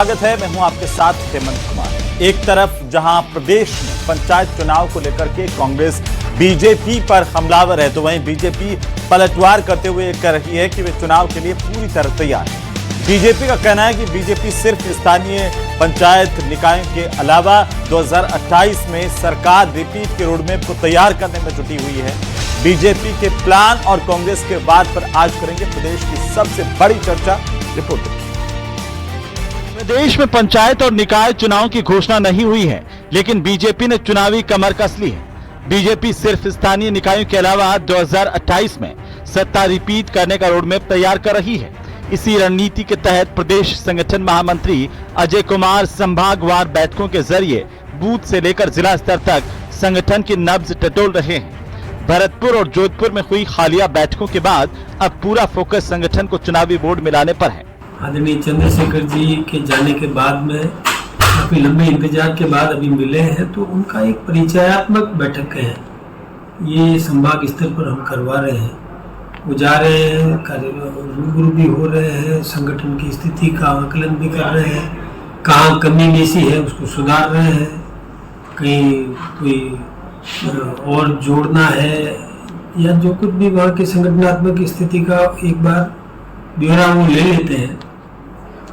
स्वागत है। मैं हूं आपके साथ हेमंत कुमार। एक तरफ जहां प्रदेश में पंचायत चुनाव को लेकर के कांग्रेस बीजेपी पर हमलावर है, तो वहीं बीजेपी पलटवार करते हुए कह रही है कि वे चुनाव के लिए पूरी तरह तैयार है। बीजेपी का कहना है कि बीजेपी सिर्फ स्थानीय पंचायत निकायों के अलावा 2028 में सरकार रिपीट के रोडमैप को तैयार करने में जुटी हुई है। बीजेपी के प्लान और कांग्रेस के वाद पर आज करेंगे प्रदेश की सबसे बड़ी चर्चा। रिपोर्ट। प्रदेश में पंचायत और निकाय चुनाव की घोषणा नहीं हुई है, लेकिन बीजेपी ने चुनावी कमर कस ली है। बीजेपी सिर्फ स्थानीय निकायों के अलावा 2028 में सत्ता रिपीट करने का रोडमैप तैयार कर रही है। इसी रणनीति के तहत प्रदेश संगठन महामंत्री अजय कुमार संभागवार बैठकों के जरिए बूथ से लेकर जिला स्तर तक संगठन की नब्ज टटोल रहे हैं। भरतपुर और जोधपुर में हुई हालिया बैठकों के बाद अब पूरा फोकस संगठन को चुनावी बोर्ड में लाने पर है। आदरणीय चंद्रशेखर जी के जाने के बाद में काफ़ी लंबे इंतजार के बाद अभी मिले हैं, तो उनका एक परिचयात्मक बैठक है। ये संभाग स्तर पर हम करवा रहे हैं। वो जा रहे हैं, रूबरू भी हो रहे हैं, संगठन की स्थिति का आकलन भी कर रहे हैं, कहाँ कमी बेसी है उसको सुधार रहे हैं, कहीं कोई और जोड़ना है या जो कुछ भी वहाँ की संगठनात्मक स्थिति का एक बार ब्यौरा वो ले लेते हैं।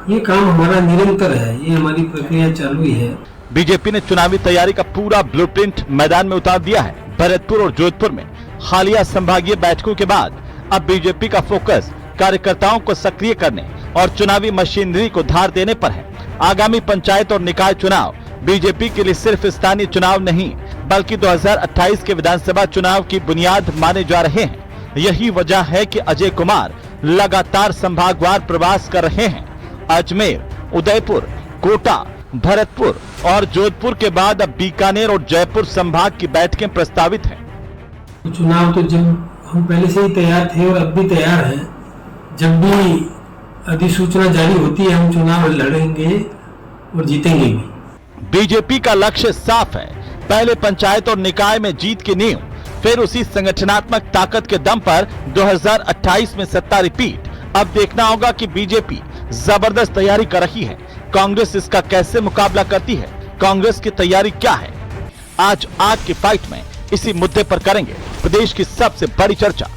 ये काम हमारा निरंतर है, ये हमारी प्रक्रिया चालू ही है। बीजेपी ने चुनावी तैयारी का पूरा ब्लूप्रिंट मैदान में उतार दिया है। भरतपुर और जोधपुर में हालिया संभागीय बैठकों के बाद अब बीजेपी का फोकस कार्यकर्ताओं को सक्रिय करने और चुनावी मशीनरी को धार देने पर है। आगामी पंचायत और निकाय चुनाव बीजेपी के लिए सिर्फ स्थानीय चुनाव नहीं, बल्कि 2028 के विधानसभा चुनाव की बुनियाद माने जा रहे हैं। यही वजह है कि अजय कुमार लगातार संभागवार प्रवास कर रहे हैं। अजमेर, उदयपुर, कोटा, भरतपुर और जोधपुर के बाद अब बीकानेर और जयपुर संभाग की बैठकें प्रस्तावित हैं। चुनाव तो जब हम पहले से ही तैयार थे और अब भी तैयार हैं। जब भी अधिसूचना जारी होती है हम चुनाव लड़ेंगे और जीतेंगे भी। बीजेपी का लक्ष्य साफ है, पहले पंचायत और निकाय में जीत की नींव, फिर उसी संगठनात्मक ताकत के दम पर 2028 में सत्ता रिपीट। अब देखना होगा कि बीजेपी जबरदस्त तैयारी कर रही है, कांग्रेस इसका कैसे मुकाबला करती है, कांग्रेस की तैयारी क्या है। आज की फाइट में इसी मुद्दे पर करेंगे प्रदेश की सबसे बड़ी चर्चा।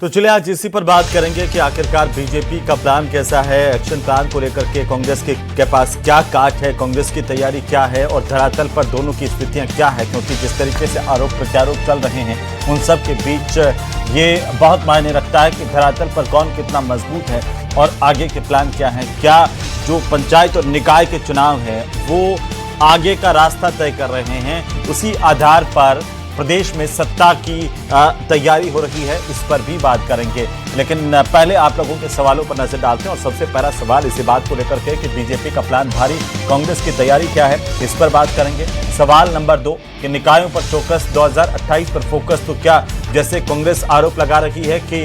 तो चलिए आज इसी पर बात करेंगे कि आखिरकार बीजेपी का प्लान कैसा है, एक्शन प्लान को लेकर के कांग्रेस के पास क्या काट है, कांग्रेस की तैयारी क्या है और धरातल पर दोनों की स्थितियां क्या है। क्योंकि जिस तरीके से आरोप प्रत्यारोप चल रहे हैं उन सब के बीच ये बहुत मायने रखता है कि धरातल पर कौन कितना मजबूत है और आगे के प्लान क्या है। क्या जो पंचायत और निकाय के चुनाव है वो आगे का रास्ता तय कर रहे हैं, उसी आधार पर प्रदेश में सत्ता की तैयारी हो रही है, इस पर भी बात करेंगे। लेकिन पहले आप लोगों के सवालों पर नजर डालते हैं और सबसे पहला सवाल इसी बात को लेकर के कि बीजेपी का प्लान भारी, कांग्रेस की तैयारी क्या है, इस पर बात करेंगे। सवाल नंबर 2 कि निकायों पर फोकस, 2028 पर फोकस, तो क्या जैसे कांग्रेस आरोप लगा रही है कि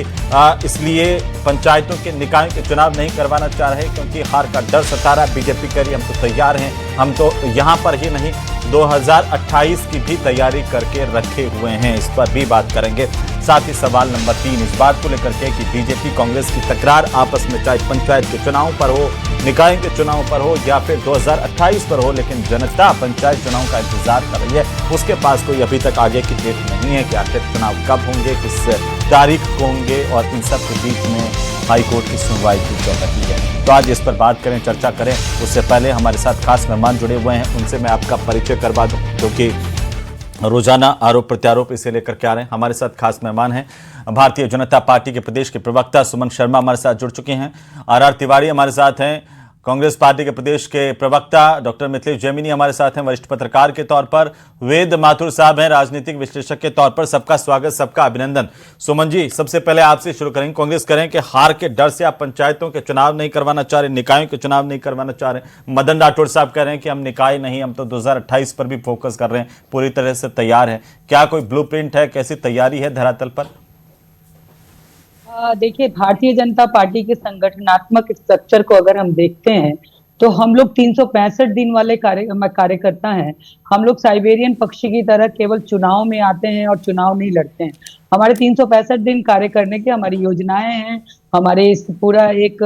इसलिए पंचायतों के निकायों के चुनाव नहीं करवाना चाह रहे क्योंकि हार का डर सता रहा है। बीजेपी कह रही हम तो तैयार हैं, हम तो यहाँ पर ही नहीं 2028 की भी तैयारी करके रखे हुए हैं, इस पर भी बात करेंगे। साथ ही सवाल नंबर 3 इस बात को लेकर के कि बीजेपी कांग्रेस की तकरार आपस में चाहे पंचायत के चुनाव पर हो, निकाय के चुनाव पर हो या फिर 2028 पर हो, लेकिन जनता पंचायत चुनाव का इंतजार कर रही है। उसके पास कोई अभी तक आगे की डेट नहीं है कि आखिर चुनाव कब होंगे, किस तारीख को होंगे और इन सब के बीच में हाईकोर्ट की सुनवाई भी चल रही है। तो आज इस पर बात करें, चर्चा करें। उससे पहले हमारे साथ खास मेहमान जुड़े हुए हैं, उनसे मैं आपका परिचय करवा दूं क्योंकि रोजाना आरोप प्रत्यारोप इसे लेकर के आ रहे हैं। हमारे साथ खास मेहमान हैं भारतीय जनता पार्टी के प्रदेश के प्रवक्ता सुमन शर्मा हमारे साथ जुड़ चुके हैं। आर तिवारी हमारे साथ हैं, कांग्रेस पार्टी के प्रदेश के प्रवक्ता डॉक्टर मिथिलेश जैमिनी हमारे साथ हैं वरिष्ठ पत्रकार के तौर पर, वेद माथुर साहब हैं राजनीतिक विश्लेषक के तौर पर। सबका स्वागत, सबका अभिनंदन। सुमन जी, सबसे पहले आपसे शुरू करेंगे। कांग्रेस करें कि हार के डर से आप पंचायतों के चुनाव नहीं करवाना चाह रहे, निकायों के चुनाव नहीं करवाना चाह रहे। मदन राठौड़ साहब कह रहे हैं कि हम निकाय नहीं, हम तो 2028 पर भी फोकस कर रहे हैं, पूरी तरह से तैयार है। क्या कोई ब्लूप्रिंट है, कैसी तैयारी है धरातल पर? देखिए, भारतीय जनता पार्टी के संगठनात्मक स्ट्रक्चर को अगर हम देखते हैं तो हम लोग 365 दिन वाले कार्यकर्ता हैं। हम लोग साइबेरियन पक्षी की तरह केवल चुनाव में आते हैं और चुनाव नहीं लड़ते हैं। हमारे 365 दिन कार्य करने की हमारी योजनाएं हैं। हमारे इस पूरा एक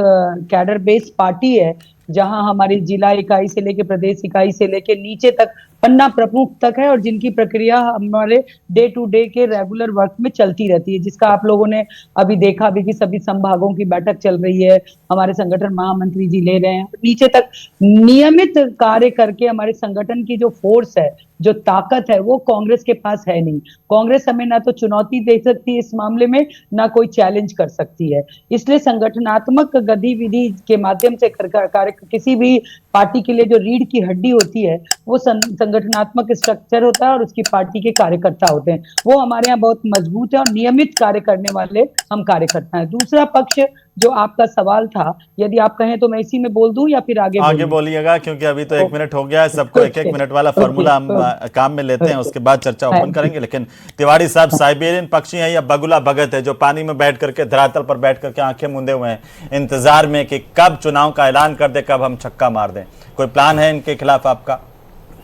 कैडर बेस्ड पार्टी है, जहां हमारी जिला इकाई से लेके प्रदेश इकाई से लेके नीचे तक पन्ना प्रमुख तक है, और जिनकी प्रक्रिया हमारे डे टू डे के रेगुलर वर्क में चलती रहती है, जिसका आप लोगों ने अभी देखा भी कि सभी संभागों की बैठक चल रही है, हमारे संगठन महामंत्री जी ले रहे हैं। नीचे तक नियमित कार्य करके हमारे संगठन की जो फोर्स है, जो ताकत है, वो कांग्रेस के पास है नहीं। कांग्रेस हमें ना तो चुनौती दे सकती है इस मामले में, ना कोई चैलेंज कर सकती है। इसलिए संगठनात्मक गतिविधि के माध्यम से कार्य किसी भी पार्टी के लिए जो रीढ़ की हड्डी होती है, वो संगठनात्मक स्ट्रक्चर होता है और उसकी पार्टी के कार्यकर्ता होते हैं। वो हमारे यहाँ बहुत मजबूत है और नियमित कार्य करने वाले हम कार्यकर्ता हैं। दूसरा पक्ष जो आपका सवाल था, यदि आप कहें तो मैं इसी में बोल दूं या फिर आगे बोलिएगा, क्योंकि अभी तो 1 मिनट हो गया है। सबको 1-1 मिनट वाला फॉर्मूला हम काम में लेते हैं, उसके बाद चर्चा ओपन करेंगे। लेकिन तिवारी साहब साइबेरियन पक्षी हैं या बगुला भगत है जो पानी में बैठ करके, धरातल पर बैठ करके आंखें मूंदे हुए हैं, इंतजार में कि कब चुनाव का ऐलान कर दे, कब हम छक्का मार दें? कोई प्लान है इनके खिलाफ आपका,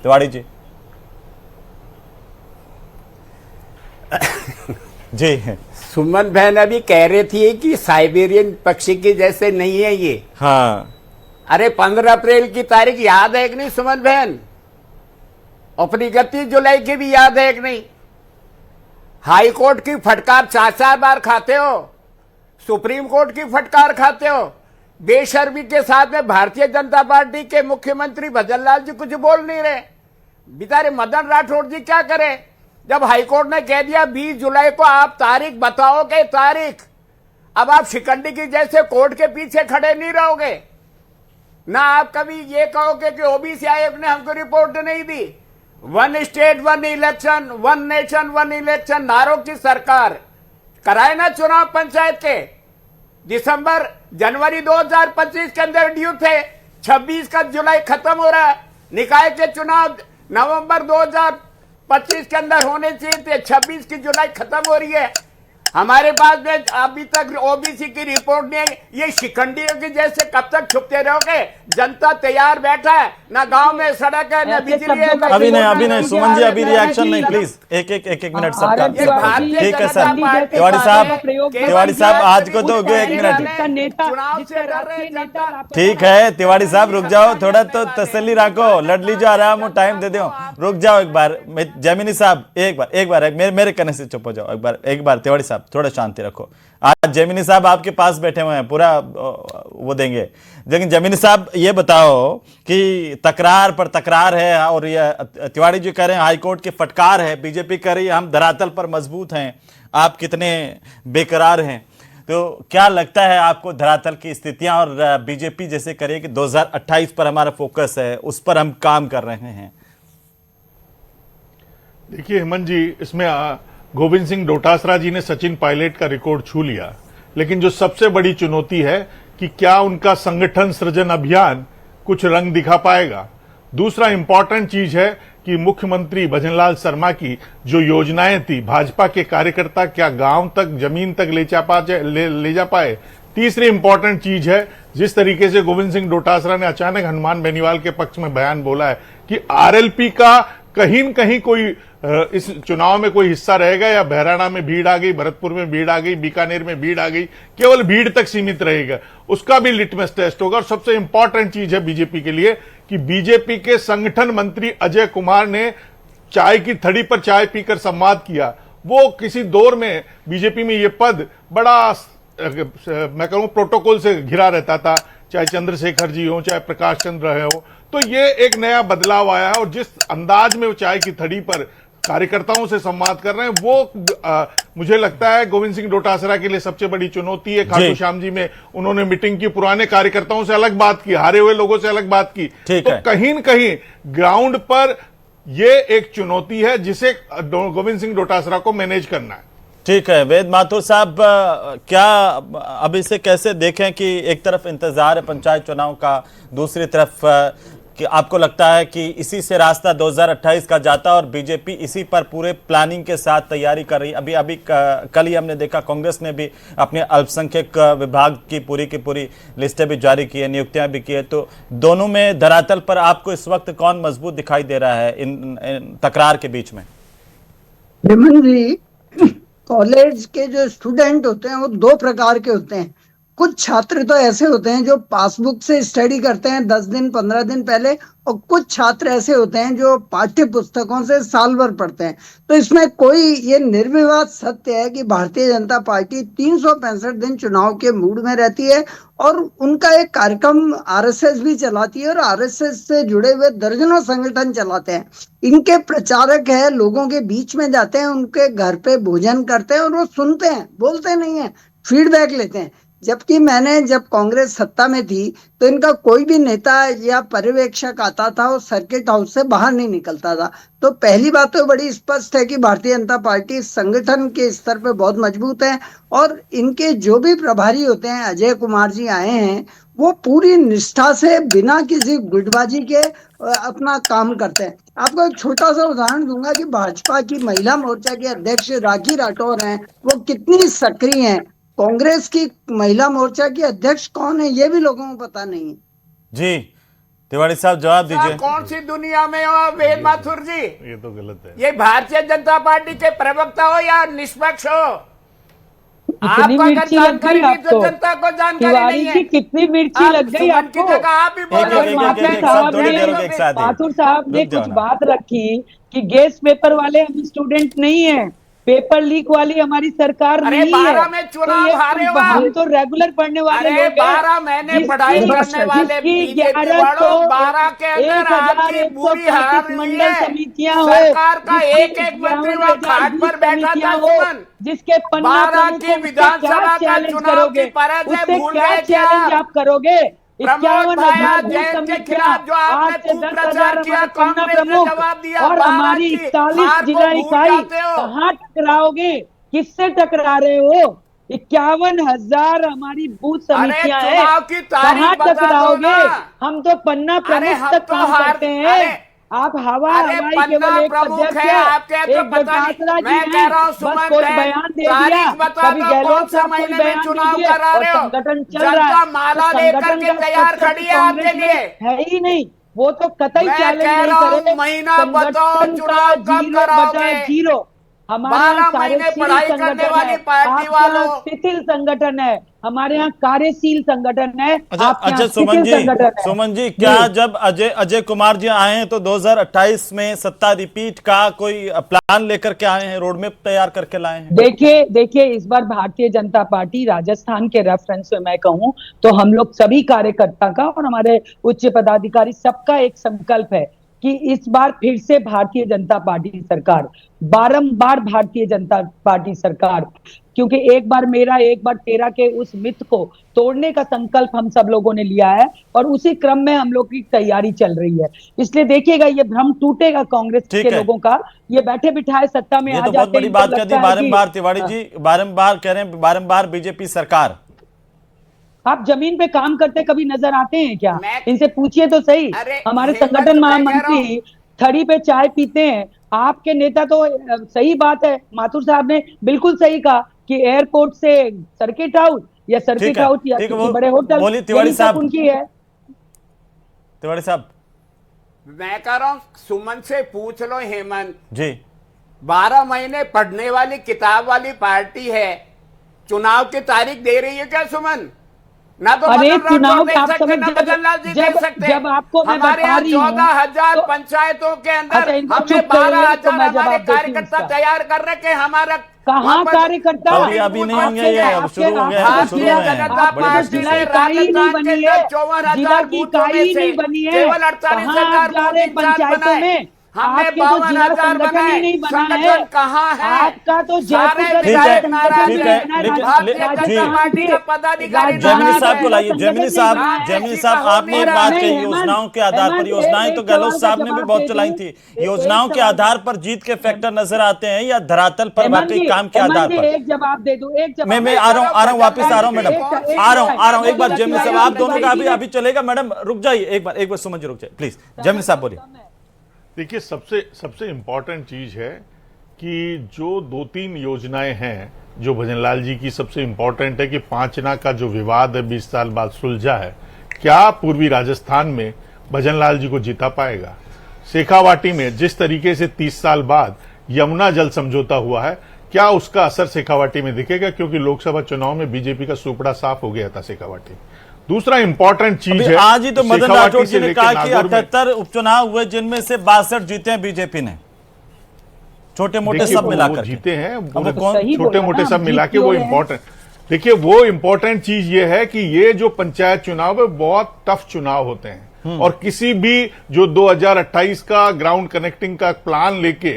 तिवारी जी? जी सुमन बहन अभी कह रही थी कि साइबेरियन पक्षी की जैसे नहीं है ये। हाँ, अरे 15 अप्रैल की तारीख याद है कि नहीं सुमन बहन? अपनी 31 जुलाई की भी याद है कि नहीं? हाई कोर्ट की फटकार 4-4 बार खाते हो, सुप्रीम कोर्ट की फटकार खाते हो। बेशर्मी के साथ में भारतीय जनता पार्टी के मुख्यमंत्री भजनलाल जी कुछ बोल नहीं रहे। बेचारे मदन राठौड़ जी क्या करें जब हाईकोर्ट ने कह दिया 20 जुलाई को आप तारीख बताओगे तारीख। अब आप शिकंडी की जैसे कोर्ट के पीछे खड़े नहीं रहोगे ना। आप कभी ये कहोगे कि ओबीसी आयोग ने हमको रिपोर्ट नहीं दी। 1 स्टेट 1 इलेक्शन, 1 नेशन 1 इलेक्शन नारों की सरकार कराए ना चुनाव पंचायत के। जनवरी 2025 के अंदर ड्यू थे, 26 का जुलाई खत्म हो रहा है। निकाय के चुनाव नवंबर 2025 के अंदर होने चाहिए थे, 26 की जुलाई खत्म हो रही है। हमारे पास में अभी तक ओबीसी की रिपोर्ट नहीं आई। ये शिकंडियों की जैसे कब तक छुपते रहोगे? जनता तैयार बैठा है, ना गांव में सड़क है, ना बिजली है। अभी नहीं सुमन जी, अभी रिएक्शन नहीं, प्लीज एक मिनट सबका। ठीक है सर। तिवारी साहब आज को तो 1 मिनट। ठीक है तिवारी साहब, रुक जाओ थोड़ा, तो तसल्ली रखो, लड़ लीजिए, आराम और टाइम दे दो। रुक जाओ एक बार, जैमिनी साहब एक बार मेरे कहने से चुप हो जाओ एक बार। तिवारी साहब थोड़ा शांति रखो। आज जैमिनी साहब आपके पास बैठे हुए हैं, पूरा वो देंगे। लेकिन जैमिनी साहब ये बताओ कि तकरार पर तकरार है, और ये तिवारी जी कह रहे हैं हाईकोर्ट की फटकार है, बीजेपी कह रही है हम धरातल पर मजबूत हैं, आप कितने बेकरार हैं। तो क्या लगता है आपको धरातल की स्थितियां, और बीजेपी जैसे करे कि 2028 पर हमारा फोकस है, उस पर हम काम कर रहे हैं? देखिए हेमंत जी, इसमें गोविंद सिंह डोटासरा जी ने सचिन पायलट का रिकॉर्ड छू लिया, लेकिन जो सबसे बड़ी चुनौती है कि क्या उनका संगठन सृजन अभियान कुछ रंग दिखा पाएगा। दूसरा इंपॉर्टेंट चीज है कि मुख्यमंत्री भजनलाल शर्मा की जो योजनाएं थी, भाजपा के कार्यकर्ता क्या गांव तक, जमीन तक ले जा पाए। तीसरी इंपॉर्टेंट चीज है, जिस तरीके से गोविंद सिंह डोटासरा ने अचानक हनुमान बेनीवाल के पक्ष में बयान बोला है कि आरएलपी का कहीं न कहीं कोई इस चुनाव में कोई हिस्सा रहेगा, या बहराना में भीड़ आ गई, भरतपुर में भीड़ आ गई, बीकानेर में भीड़ आ गई, केवल भीड़ तक सीमित रहेगा, उसका भी लिटमस टेस्ट होगा। और सबसे इंपॉर्टेंट चीज है बीजेपी के लिए कि बीजेपी के संगठन मंत्री अजय कुमार ने चाय की थड़ी पर चाय पीकर संवाद किया। वो किसी दौर में बीजेपी में ये पद बड़ा मैं कहूं प्रोटोकॉल से घिरा रहता था, चाहे चंद्रशेखर जी हो, चाहे प्रकाश चंद्र रहे हो। तो ये एक नया बदलाव आया है, और जिस अंदाज में वो चाय की थड़ी पर कार्यकर्ताओं से संवाद कर रहे हैं, वो मुझे लगता है गोविंद सिंह डोटासरा के लिए सबसे बड़ी चुनौती है। खाटू श्याम जी में उन्होंने मीटिंग की, पुराने कार्यकर्ताओं से अलग बात की, हारे हुए लोगों से अलग बात की। तो कहीं न कहीं ग्राउंड पर ये एक चुनौती है जिसे गोविंद सिंह डोटासरा को मैनेज करना है। ठीक है वेद माथुर साहब, क्या अब इसे कैसे देखें कि एक तरफ इंतजार है पंचायत चुनाव का, दूसरी तरफ कि आपको लगता है कि इसी से रास्ता 2028 का जाता और बीजेपी इसी पर पूरे प्लानिंग के साथ तैयारी कर रही? अभी कल ही हमने देखा कांग्रेस ने भी अपने अल्पसंख्यक विभाग की पूरी लिस्टें भी जारी की है, नियुक्तियां भी की है। तो दोनों में धरातल पर आपको इस वक्त कौन मजबूत दिखाई दे रहा है इन तकरार के बीच में? हेमंत जी, कॉलेज के जो स्टूडेंट होते हैं वो दो प्रकार के होते हैं। कुछ छात्र तो ऐसे होते हैं जो पासबुक से स्टडी करते हैं 10 दिन 15 दिन पहले, और कुछ छात्र ऐसे होते हैं जो पाठ्य पुस्तकों से साल भर पढ़ते हैं। तो इसमें कोई ये निर्विवाद सत्य है कि भारतीय जनता पार्टी 365 दिन चुनाव के मूड में रहती है, और उनका एक कार्यक्रम आरएसएस भी चलाती है, और आरएसएस से जुड़े हुए दर्जनों संगठन चलाते हैं। इनके प्रचारक है, लोगों के बीच में जाते हैं, उनके घर पे भोजन करते हैं और वो सुनते हैं, बोलते नहीं है, फीडबैक लेते हैं। जबकि मैंने जब कांग्रेस सत्ता में थी तो इनका कोई भी नेता या पर्यवेक्षक आता था वो सर्किट हाउस से बाहर नहीं निकलता था। तो पहली बात तो बड़ी स्पष्ट है कि भारतीय जनता पार्टी संगठन के स्तर पे बहुत मजबूत है, और इनके जो भी प्रभारी होते हैं, अजय कुमार जी आए हैं, वो पूरी निष्ठा से बिना किसी गुटबाजी के अपना काम करते हैं। आपको एक छोटा सा उदाहरण दूंगा कि भाजपा की महिला मोर्चा के अध्यक्ष राखी राठौर हैं, वो कितनी सक्रिय हैं। कांग्रेस की महिला मोर्चा की अध्यक्ष कौन है ये भी लोगों को पता नहीं है। जी तिवारी साहब जवाब दीजिए। कौन सी दुनिया में हो वेद माथुर जी? ये तो गलत है। ये भारतीय जनता पार्टी के प्रवक्ता हो या निष्पक्ष हो? कितनी आपको अगर मिर्ची लग जानकारी गई नहीं तो आपको? जनता को जानकारी तिवारी नहीं है। जी कितनी मिर्ची लग गई सुमन की आपको? जगह आप ही बोलो। माथुर साहब ने कुछ बात रखी कि गैस पेपर वाले हम स्टूडेंट नहीं है, पेपर लीक वाली हमारी सरकार नहीं है। 12 में चुनाव हारे हो आप। हम तो रेगुलर पढ़ने वाले लोग हैं। 12 महीने पढ़ाई करने वाले बीजेपी वालों, 12 के अंदर आपकी बुरी हाल मंडल समितियां हो, सरकार का एक मंत्री वहाँ खाट पर बैठा था। सुमन, जिसके 12 की विधानसभा का चुनाव की पराजय भूल गए क्या? आप करोगे? प्रमोद भाया जैन के खिलाफ जो आपने कुप्रचार किया, कांग्रेस ने जवाब दिया। और हमारी 41 जिला इकाई कहाँ टकराओगे? किससे टकरा रहे हो? 51,000 हमारी बूथ समितियां हैं, कहाँ टकराओगे? हम तो पन्ना प्रमुख तक काम करते हैं। आप हवाई केवल एक अध्यक्ष है, एक डोटासरा जी हैं, बस कोई बयान दे दिया, कभी गहलोत साहब कोई बयान दे दिया और संगठन चल रहा है। संगठन का तैयार खड़ी है आपके लिए है ही नहीं, वो तो कतई चैलेंज नहीं करे। महीना बताओ चुनाव कब कराओगे? जीरो। हमारे 12 महीने पढ़ाई करने वाली पार्टी वालों, शिथिल संगठन है, हमारे यहाँ कार्यशील संगठन है। अच्छा सुमन जी क्या जब अजय कुमार जी आए हैं तो 2028 में सत्ता रिपीट का कोई प्लान लेकर के आए हैं, रोड मैप तैयार करके लाए हैं? देखिए इस बार भारतीय जनता पार्टी राजस्थान के रेफरेंस में मैं कहूं तो हम लोग सभी कार्यकर्ता का और हमारे उच्च पदाधिकारी सबका एक संकल्प है कि इस बार फिर से भारतीय जनता पार्टी सरकार, बारंबार भारतीय जनता पार्टी सरकार, क्योंकि एक बार मेरा एक बार तेरा के उस मिथ को तोड़ने का संकल्प हम सब लोगों ने लिया है, और उसी क्रम में हम लोग की तैयारी चल रही है। इसलिए देखिएगा ये भ्रम टूटेगा कांग्रेस के लोगों का। ये बैठे बिठाए सत्ता में आ जाते हैं। बहुत बड़ी बात कर दी बारंबार तिवारी जी, बारंबार कह रहे हैं, बारंबार बीजेपी सरकार। आप जमीन पे काम करते कभी नजर आते हैं क्या? इनसे पूछिए तो सही। हमारे संगठन महामंत्री थड़ी पे चाय पीते हैं, आपके नेता तो सही बात है, माथुर साहब ने बिल्कुल सही कहा कि एयरपोर्ट से सर्किट हाउस या सर्किट हाउस या किसी बड़े होटल, बोलिए तिवारी साहब। उनकी है। तिवारी साहब मैं कह रहा हूं सुमन से पूछ लो हेमंत जी, 12 महीने पढ़ने वाली किताब वाली पार्टी है, चुनाव की तारीख दे रही है क्या सुमन? ना तो चुनाव का आप समझ जब आपको हमारे 14,000 पंचायतों के अंदर हमने 12,000 हमारे कार्यकर्ता तैयार कर रखे। हमारा कहाँ कार्यकर्ता अभी नहीं होंगे, ये अब शुरू हो गया है। जिला इकाई नहीं बनी है, जिला की इकाई नहीं बनी है, कहाँ जा रहे पंचायतों में? हमने आपके तो जिला 52,000 संगठन ही बनाए, नहीं बना है। संगठन कहाँ है? आपका तो सारे जयपुर का विधायक संगठन नाराज ठीक है, है, लेकिन- भारतीय जी। जनता पार्टी का पदाधिकारी जेमिनी नाराज साहब को है। लाइए। जेमिनी साहब आपने एक बात कही, नहीं, योजनाओं के आधार पर, हेमंत, योजनाएं तो एक गहलोत सवाल का साहब ने भी जवाब बहुत दे चलाई दूं। थी। योजनाओं के आधार पर जीत के फैक्टर नजर आते हैं या धरातल पर वाकई काम के आधार पर? एक जवाब दे दूं, एक जवाब। मैं आ रहा हूँ वापस आ रहा हूँ मैडम, एक- आ रहा हूँ एक बार एक- जेमिनी साहब, एक- आप दोनों का एक- अभी चलेगा मैडम, रुक जाइए एक बार सुमन जी रुक जाइए प्लीज। जेमिनी साहब बोलिए। देखिए, सबसे इंपॉर्टेंट चीज है कि जो 2-3 योजनाएं हैं जो भजनलाल जी की, सबसे इंपॉर्टेंट है कि पांचना का जो विवाद है 20 साल बाद सुलझा है, क्या पूर्वी राजस्थान में भजनलाल जी को जिता पाएगा? शेखावाटी में जिस तरीके से 30 साल बाद यमुना जल समझौता हुआ है, क्या उसका असर शेखावाटी में दिखेगा? क्योंकि लोकसभा चुनाव में बीजेपी का सुपड़ा साफ हो गया था शेखावाटी। दूसरा इंपॉर्टेंट चीज है, आज ही तो मदन शेखावाटी राठौड़ से जी ने लेके कहा कि नागौर में- 78 उपचुनाव हुए जिनमें से 62 जीते हैं बीजेपी ने, छोटे मोटे देखिए, सब वो मिलाकर के। जीते हैं, अब वो कौन सही छोटे बोला मोटे ना, सब हम मिला जीत के, वो क्यों रहे हैं? इम्पोर्टेंट। देखिए, वो इम्पोर्टेंट चीज ये है कि ये जो पंचायत चुनाव है बहुत टफ चुनाव होते हैं, और किसी भी जो 2028 का ग्राउंड कनेक्टिंग का प्लान लेके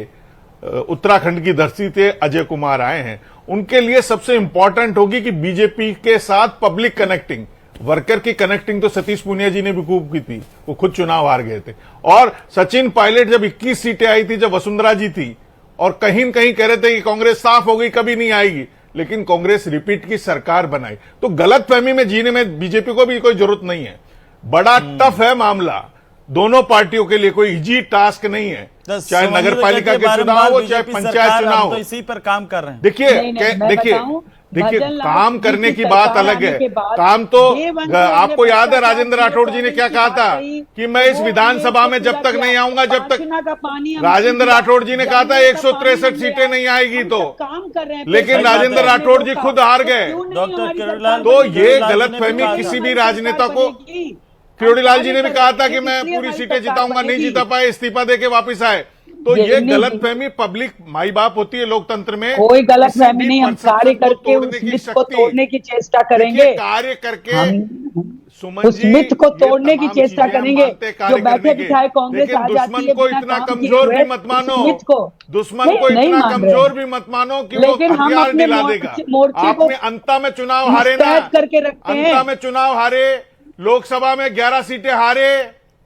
उत्तराखंड की धरती से अजय कुमार आए हैं, उनके लिए सबसे इंपॉर्टेंट होगी कि बीजेपी के साथ पब्लिक कनेक्टिंग, वर्कर की कनेक्टिंग तो सतीश पूनिया जी ने भी खूब की थी, वो खुद चुनाव हार गए थे। और सचिन पायलट जब 21 सीटें आई थी, जब वसुंधरा जी थी, और कहीं न कहीं कह रहे थे कि कांग्रेस साफ हो गई, कभी नहीं आएगी, लेकिन कांग्रेस रिपीट की सरकार बनाई। तो गलतफहमी में जीने में बीजेपी को भी कोई जरूरत नहीं है। बड़ा टफ है मामला दोनों पार्टियों के लिए, कोई इजी टास्क नहीं है, चाहे नगर पालिका के चुनाव हो, चाहे पंचायत चुनाव हो। तो इसी पर काम कर रहे हैं। देखिए काम करने की बात अलग है। काम तो आपको याद है राजेंद्र राठौड़ जी ने क्या कहा था कि मैं इस विधानसभा में जब तक नहीं आऊंगा, जब तक राजेंद्र राठौड़ जी ने कहा था 163 सीटें नहीं आएगी तो, काम कर रहे हैं, लेकिन राजेंद्र राठौड़ जी खुद हार गए। डॉक्टर किरोड़ीलाल, तो ये गलतफहमी किसी भी राजनेता को, किरोड़ीलाल जी ने भी कहा था कि मैं पूरी सीटें जिताऊंगा, नहीं जीता पाए, इस्तीफा देके वापस आए। तो ये गलतफहमी, पब्लिक माई बाप होती है लोकतंत्र में, कोई गलतफहमी नहीं, हम कार्य करके उस मिथ को तोड़ने की चेष्टा करेंगे। कार्य करके सुमन उस जी मिथ को ये तोड़ने की तमाम चेष्टा चीजें हम करेंगे। मानते हैं कार्य जो बैठे करने की। बिठाए कांग्रेस लेकिन आ जाती दुश्मन है को बिना इतना काम किए कमजोर हुए, भी मत मानो, उस मिथ को दुश्मन को नहीं इतना मान रहे कमजोर हैं। भी मत मानो कि वो लेकिन हम हथियार अपने दिला देगा। मोर्चे को आपने अंता में चुनाव हारे ना, मुस्तैद करके रखते हैं। अंता में चुनाव हारे, लोकसभा में 11 सीटें हारे,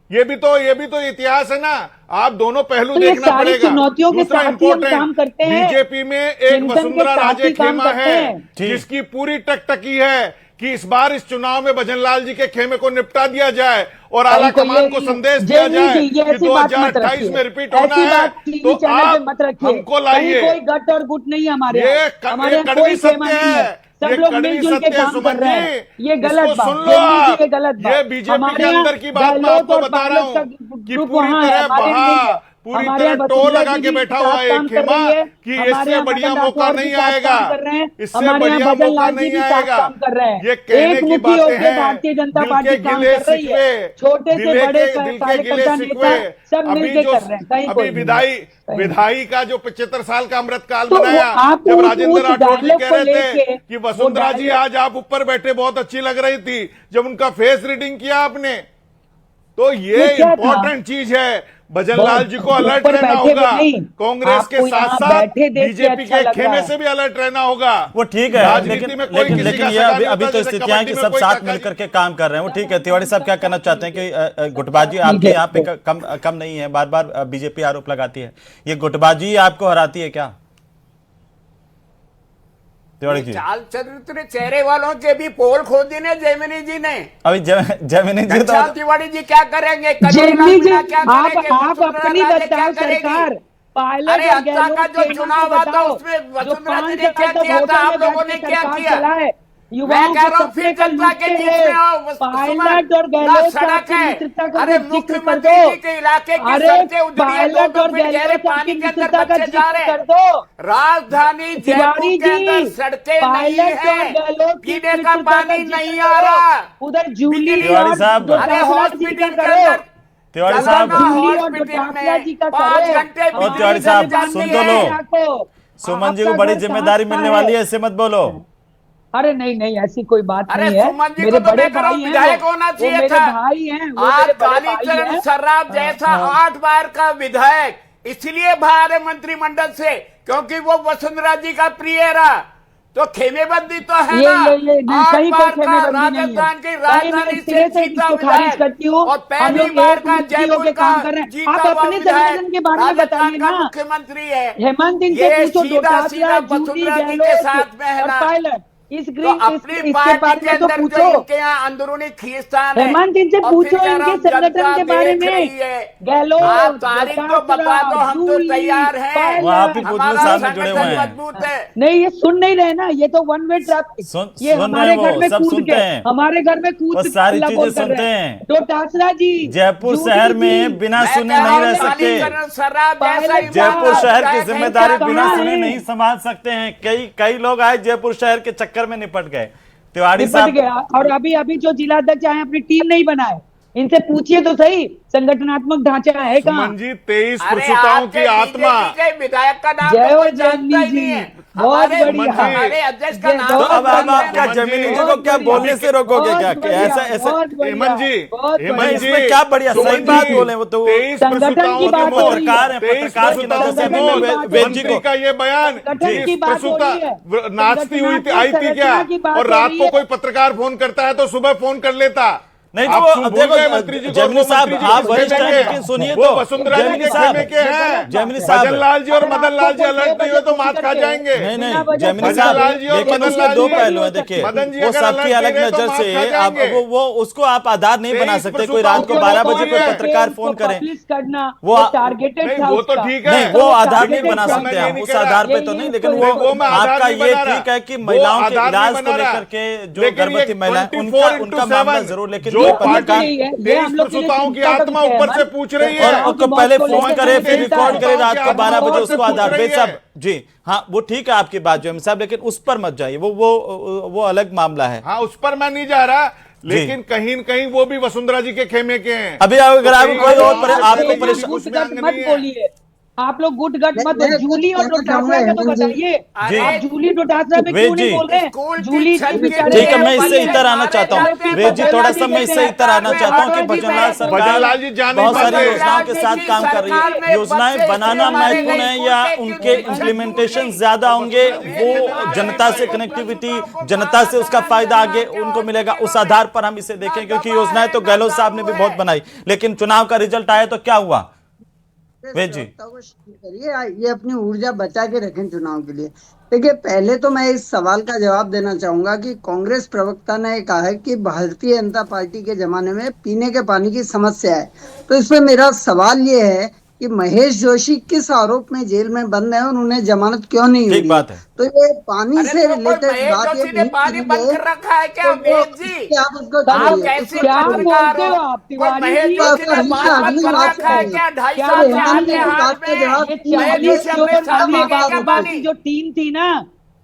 ये भी तो इतिहास है ना। आप दोनों पहलू तो ये देखना सारी पड़ेगा। चुनौतियों के दूसरा साथ ही हम काम इंपॉर्टेंट, करते हैं। बीजेपी में एक चिंतन के वसुंधरा साथ राजे ही काम खेमा करते है हैं। जिसकी पूरी टकटकी है कि इस बार इस चुनाव में भजनलाल जी के खेमे को निपटा दिया जाए और आला कमान को संदेश दिया जाए कि 2028 में रिपीट होना है। तो आप हमको लाइए, कोई गट और गुट नहीं हमारे ये हमारे कड़वी कोई सत्य खेमा नहीं है, है। सब ये लोग कड़वी मिलजुल के सत्य है काम सुमन कर रहे हैं। जी, ये गलत इसको बात, सुन लो आप। ये गलत बात। ये बीजेपी के हमारे अंदर की बात मैं गहलोत आपको और बता रहा पायलट का हूँ कि ग्रुप पूरी वहाँ है, तरह हमारे नहीं बहा, है। पूरी हमारे तरह यहाँ टोल वसुंधरा लगा जी के भी बैठा हुआ साथ है काम कर खेमा रही है। कि हमारे इससे यहाँ बढ़िया मदन मौका राठौड़ भी नहीं साथ आएगा, काम कर रहे हैं। इससे हमारे यहाँ बढ़िया भजन मौका लाल जी नहीं भी साथ आएगा। काम कर रहे हैं। ये कहने एक की मुट्ठी बातें होकर हैं, भारतीय जनता दिल पार्टी के काम गिले कर रही है। शिकवे, छोटे से दिल बड़े के गिले कार्यकर्ता शिकवे, नेता सब अभी मिलकर जो कर रहे हैं। कहीं कोई अभी नहीं। विधायी का जो 75 साल का अमृतकाल तो बनाया, आप जब उस राजेंद्र राठौड़ जी डायलॉग कह को रहे थे लेके कि वसुंधरा जी आज आप ऊपर बैठे बहुत अच्छी लग रही थी, जब उनका फेस रीडिंग किया आपने, तो ये क्या था? इंपॉर्टेंट चीज है। भजनलाल जी को अलर्ट ऊपर रहना बैठे होगा, नहीं। कांग्रेस के आपको साथ यहाँ साथ बैठे देख के बीजेपी अच्छा के लग रहा खेमे है। से भी अलर्ट रहना होगा। वो ठीक है, राजनीति लेकिन में कोई लेकिन किसी लेकिन का ये सगा अभी नहीं अभी होता, तो जैसे स्थितियां हैं कि कबड्डी में सब कोई साथ काका जी। मिलकर के काम कर रहे हैं। वो ठीक है। तिवारी साहब क्या कहना चाहते हैं कि गुटबाजी आपके यहाँ पे कम नहीं है? बार बार बीजेपी आरोप लगाती है, ये गुटबाजी आपको हराती है क्या? तिवारी जी, चाल चरित्र चेहरे वालों के भी पोल खोदी ने जयमिनी जी ने। अभी जयमिनी जी तो घनश्याम तिवारी जी क्या करेंगे? जेटली जी, क्या आप करेंगे? अपनी वसुंधरा राजे क्या बचाओ करेगी? सरकार पायलट अरे और हत्या गहलोत का जो के चुनाव नाम आता बताओ। उसमें जो वसुंधरा 5 जी ने क्या साल तक किया था? होटल आप में लोगों बैठ ने के क्या सरकार किया? चलाए। मैं युवाओं कह के रहा हूँ फिर सपने कल जनता के मिटते बीच हैं। में आओ। पायलट और ना गहलोत सड़क साहब की है, मित्रता का अरे भी जिक्र कर मुख्यमंत्री दो। जी के इलाके की अरे सड़कें उजड़ी है, पायलट 2 और फीट गहरे गहलोत साहब पानी की के अंदर मित्रता का बच्चे जा जिक्र रहे कर हैं। दो। राजधानी जयपुर तिवारी के अंदर जी, सड़कें नहीं पायलट और है, गहलोत की पीने का मित्रता पानी जिक्र नहीं करो। आ रहा। उधर जूली तिवारी और साहब, जो अरे ठाकरा जी हॉस्पिटल का के करो। अंदर तिवारी साहब, जूली और जो ठाकरा जी का 5 करो। घंटे और तिवारी साहब, सुन तो लो। सुमन जी को बड़ी जिम्मेदारी मिलने वाली है, ऐसे मत बोलो। अरे नहीं नहीं, ऐसी कोई बात अरे नहीं है। सुमन जी मेरे को तो बड़े मैं कह रहा हूं भाई हैं, विधायक होना वो चाहिए मेरे था। भाई हैं, वो आज मेरे बड़े भाई कालीचरण हैं। सर्राफ जैसा 8 बार का विधायक इसलिए बाहर है मंत्रिमंडल से, क्योंकि वो वसुंधरा जी का प्रिय रहा। तो खेमेबंदी तो है ये ना, नहीं, कहीं कोई खेमेबंदी नहीं है। राजस्थान की कहीं राजधानी मैं से सिरे से जीता इसको खारिज करती हूँ। और हम पहली लोग बार एक का मुट्ठियों जयपुर के का काम कर रहे हैं। जीता आप हुआ अपने विधायक संगठन के बारे में राजस्थान बताइए का ना। मुख्यमंत्री है। हेमंत दिन से ये पूछो, सीधा डोटासरा, सीधा जूली, वसुंधरा जी के गहलोत साथ में है और ना। पायलट, इस तो ग्रीन अपनी इसके पार्टी बारे के में तो अंदर जो पूछो। इनके यहाँ अंदरूनी खींचतान है, हेमंत इनसे और पूछो फिर कह रहा इनके हूं, संगठन जनता के बारे देख में। रही है। गहलोत, आप तारीख तो बता दो, हम तो जूली, तैयार हैं। वो आप ही पूछ लो, हमारा सामने जुड़े हुए संगठन हैं। मजबूत है। नहीं, ये सुन नहीं रहे ना, ये तो वन वे ट्रैफिक। ये सुन रहे हमारे हैं, घर वो में सब कूद सुनते के हैं, हमारे घर में कूद वो के सारी हल्ला चीजें बोल कर सुनते रहे हैं। डोटासरा जी, जयपुर जूली शहर जी, में बिना मैं सुने कह नहीं रहा रह हूं, सकते। कालीकरण शराब जैसा ही पायलट जयपुर बात शहर की है, जिम्मेदारी कहीं बिना कहाँ सुने है? नहीं संभाल सकते हैं। कई लोग आए जयपुर शहर के चक्कर में निपट गए। तिवारी निपट साहब, गया। और अभी जो जिलाध्यक्ष आए अपनी टीम नहीं बनाए, इनसे पूछिए तो सही, संगठनात्मक ढांचा है कहाँ? सुमन जी, 23 अरे प्रस्तुताओं की आपके आत्मा। बीजेपी के विधायक का नाम जय तो हो कोई जानता ही जैमिनी नहीं है। जी, बहुत हमारे बढ़िया। हमारे अध्यक्ष का जय नाम तो बहुत अब आप बढ़िया। क्या हेमंत जी, जमीनी जी को क्या बोलने से रोकोगे क्या? बहुत बढ़िया, ऐसा ऐसा बहुत बढ़िया, हेमंत जी, बहुत हेमंत बढ़िया। जी, इसमें क्या बढ़िया, सही सुमन बात जी, बोले वो तो। 23 संगठन की प्रस्तुताओं बात के हो वोट, रही है। पत्रकार हैं, 23 पत्रकार की नजर से प्रस्तुताओं के मैं वोट, वेद जी मंत्री को का ये बयान, संगठन जिस की बात हो प्रस्तुता रही है। नाचती हुई थी, आई थी क्या? संरचना की बात और हो रात रही को है। कोई पत्रकार फोन करता है तो सुबह फोन कर लेता। नहीं आप तो भूल गए मंत्री जी देखो को, जैमिनी वो साहब, मंत्री जी आप किस वरिष्ठ खेमे हैं, के? लेकिन सुनिए वो तो वसुंधरा जी जैमिनी के साहब, खेमे के हैं। जैमिनी साहब, भजन लाल जी और मदन लाल जी अलग नहीं हो तो मात खा जाएंगे। नहीं जैमिनी भजन साहब, लाल जी और लेकिन मदन उसके लाल दो जी, पहलू हैं। देखिए, मदन जी वो अगर सबकी अलग अलग नहीं रहे तो नजर मात से खा आप जाएंगे। वो उसको आप आधार नहीं बना 23 सकते। कोई रात को प्रस्तुताओं 12 के बजे कोई वोट पत्रकार फोन करे, करना वो टारगेटेड नहीं, था वो तो उसका। ठीक है। नहीं वो आधार नहीं targeted बना था। सकते मैं ये हम, नहीं उस कह रहा। आधार पे ये तो नहीं, इसको लेकिन वो मैं आधार आपका नहीं ये बना रहा। ठीक है कि वो महिलाओं के आधार नहीं इलाज को बना रहा। लेकर के जो लेकिन ये गर्भवती महिला 24 उनका मामला 7 जरूर, लेकिन जो कोई पार्टी पत्रकार नहीं है, ये 23 हम लोग के लिए प्रस्तुताओं की चिंता का आत्मा विषय है, ऊपर से हेमंत। पूछ रही और है। उसको मौत पहले को फोन लेकर करे, के फिर चिंता रिकॉर्ड है। करे रात को 12 बजे, मौत से उसको आधार पूछ रही पे सब है। जी हाँ, वो ठीक है आपकी बात जो साहब, लेकिन उस पर मत जाइए, वो अलग मामला है। हाँ, उस पर मैं नहीं जा रहा, लेकिन कहीं न कहीं वो भी वसुंधरा जी के खेमे के हैं। अभी अगर तो आपको कहीं कोई और और आपको कहीं परेशान, कुछ में अंग मत नहीं है। बोलिए, आप लोग गुट गट मत मैं जूली और कहना चाहूंगा डोटासरा का तो हेमंत जी। बताइए। जी। आप जूली डोटासरा में वेद क्यों नहीं जी, बोल रहे हैं? स्कूल की जूली छत जी के बेचारे ठीक है, मैं इससे बच्चे इधर आना मारे चाहता हूँ। जाते हैं, वेद जी, भजन थोड़ा लाल सा जी मैं के इससे इधर आना सरकार चाहता हूँ कि में भजन लाल भजन सरकार लाल जी जा नहीं बहुत सारी पाते। योजनाओं के साथ काम कर रही है। योजनाएं बनाना महत्वपूर्ण है या उनके इम्प्लीमेंटेशन ज्यादा होंगे, वो जनता से कनेक्टिविटी, जनता से उसका फायदा आगे उनको मिलेगा, उस आधार पर हम इसे देखें। क्योंकि योजनाएं तो गहलोत साहब ने भी बहुत बनाई, लेकिन चुनाव का रिजल्ट आया तो क्या हुआ? वेद जी, करिए, ये अपनी ऊर्जा बचा के रखें चुनाव के लिए। देखिए, पहले तो मैं इस सवाल का जवाब देना चाहूंगा कि कांग्रेस प्रवक्ता ने कहा है कि भारतीय जनता पार्टी के जमाने में पीने के पानी की समस्या है। तो इसमें मेरा सवाल ये है कि महेश जोशी किस आरोप में जेल में बंद है और उन्हें जमानत क्यों नहीं ठीक हुई? बात है। तो ये पानी अरे से तो कोई रिलेटेड महेश बात ये जोशी ने नहीं पानी करी बंद है, कर रखा है क्या तो वो वेद जी? इसके आप उसको आप छोड़िए। कैसे क्या पत्रकार बोलते हो आप, कोई तिवारी महेश जी? जोशी ने पानी बंद कर रखा है क्या? 2.5 क्या साल से हेमंत हाथ जी में की हाथ बात का जवाब में ये महेश 40 जोशी अपने चोर साथ नामी ले गए क्या बाबा पानी? की जो टीम थी ना,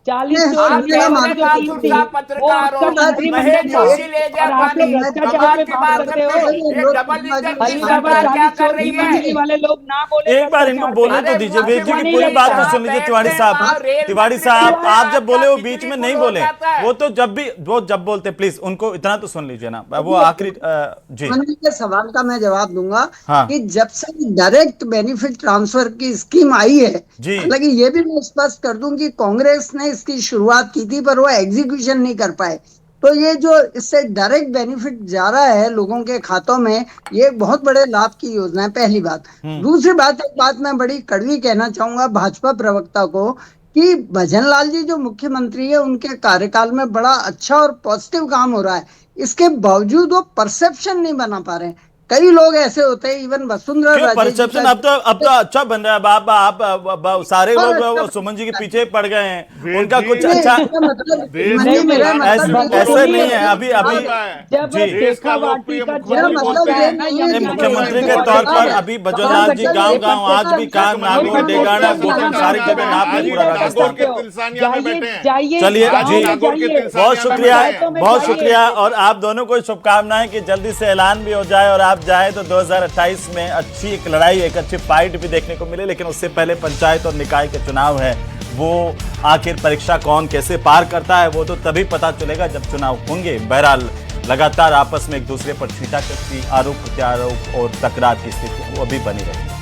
40 मैं चोर आप ये नामी मानता बाबा की जो कैसे टीम आप थी, दूसरा वो पत्रकार हो? उसका मंत्रिमंडल महेश था। जोशी ले गया और आप पानी, लोग भ्रष्टाचार कमाल पे की बात बात करते करते हो। हैं। ये डबल इंजन अली की बाबा सरकार क्या 40 कर चोर रही निमंत्री है? वाले लोग ना बोले एक बार इनको बोलने तो दीजिए। वेद जी की पूरी बात तो सुन लीजिए। तिवारी साहब, तिवारी साहब, आप जब बोले वो बीच में नहीं बोले, वो तो जब बोलते प्लीज उनको इतना तो सुन लीजिए ना, वो आखिरी जी। मंत्री के सवाल का मैं जवाब दूंगा हाँ। कि जब से डायरेक्ट बेनिफिट ट्रांसफर की स्कीम आई है, जी। हालांकि ये भी मैं स्पष्ट कर दूं कि कांग्रेस ने इसकी शुरुआत की थी पर वो एग्जीक्यूशन नहीं कर पाए। तो ये जो इससे डायरेक्ट बेनिफिट जा रहा है लोगों के खातों में, ये बहुत बड़े लाभ की योजना है, पहली बात। दूसरी बात, एक बात मैं बड़ी कड़वी कहना चाहूंगा भाजपा प्रवक्ता को कि भजन लाल जी जो मुख्यमंत्री है उनके कार्यकाल में बड़ा अच्छा और पॉजिटिव काम हो रहा है, इसके बावजूद वो परसेप्शन नहीं बना पा रहे हैं। कई लोग ऐसे होते हैं, इवन वसुंधरा राजे जी परसेप्शन का- अब तो अच्छा बन रहा है। आप सारे लोग सुमन जी के पीछे पड़ गए हैं, उनका कुछ अच्छा ऐसे नहीं है। अभी मुख्यमंत्री के तौर पर अभी भजन लाल जी गांव आज भी कान नागौर डेगाना गोकुल सारी जगह नाप है पूरा राजस्थान। चलिए जी, बहुत शुक्रिया और आप दोनों को शुभकामनाएं कि जल्दी से ऐलान भी हो जाए और आप जाए तो 2028 में अच्छी एक लड़ाई, एक अच्छी फाइट भी देखने को मिले। लेकिन उससे पहले पंचायत और निकाय के चुनाव है, वो आखिर परीक्षा कौन कैसे पार करता है वो तो तभी पता चलेगा जब चुनाव होंगे। बहरहाल लगातार आपस में एक दूसरे पर छींटाकशी, आरोप प्रत्यारोप और तकरार की स्थिति वो अभी बनी रहेगी।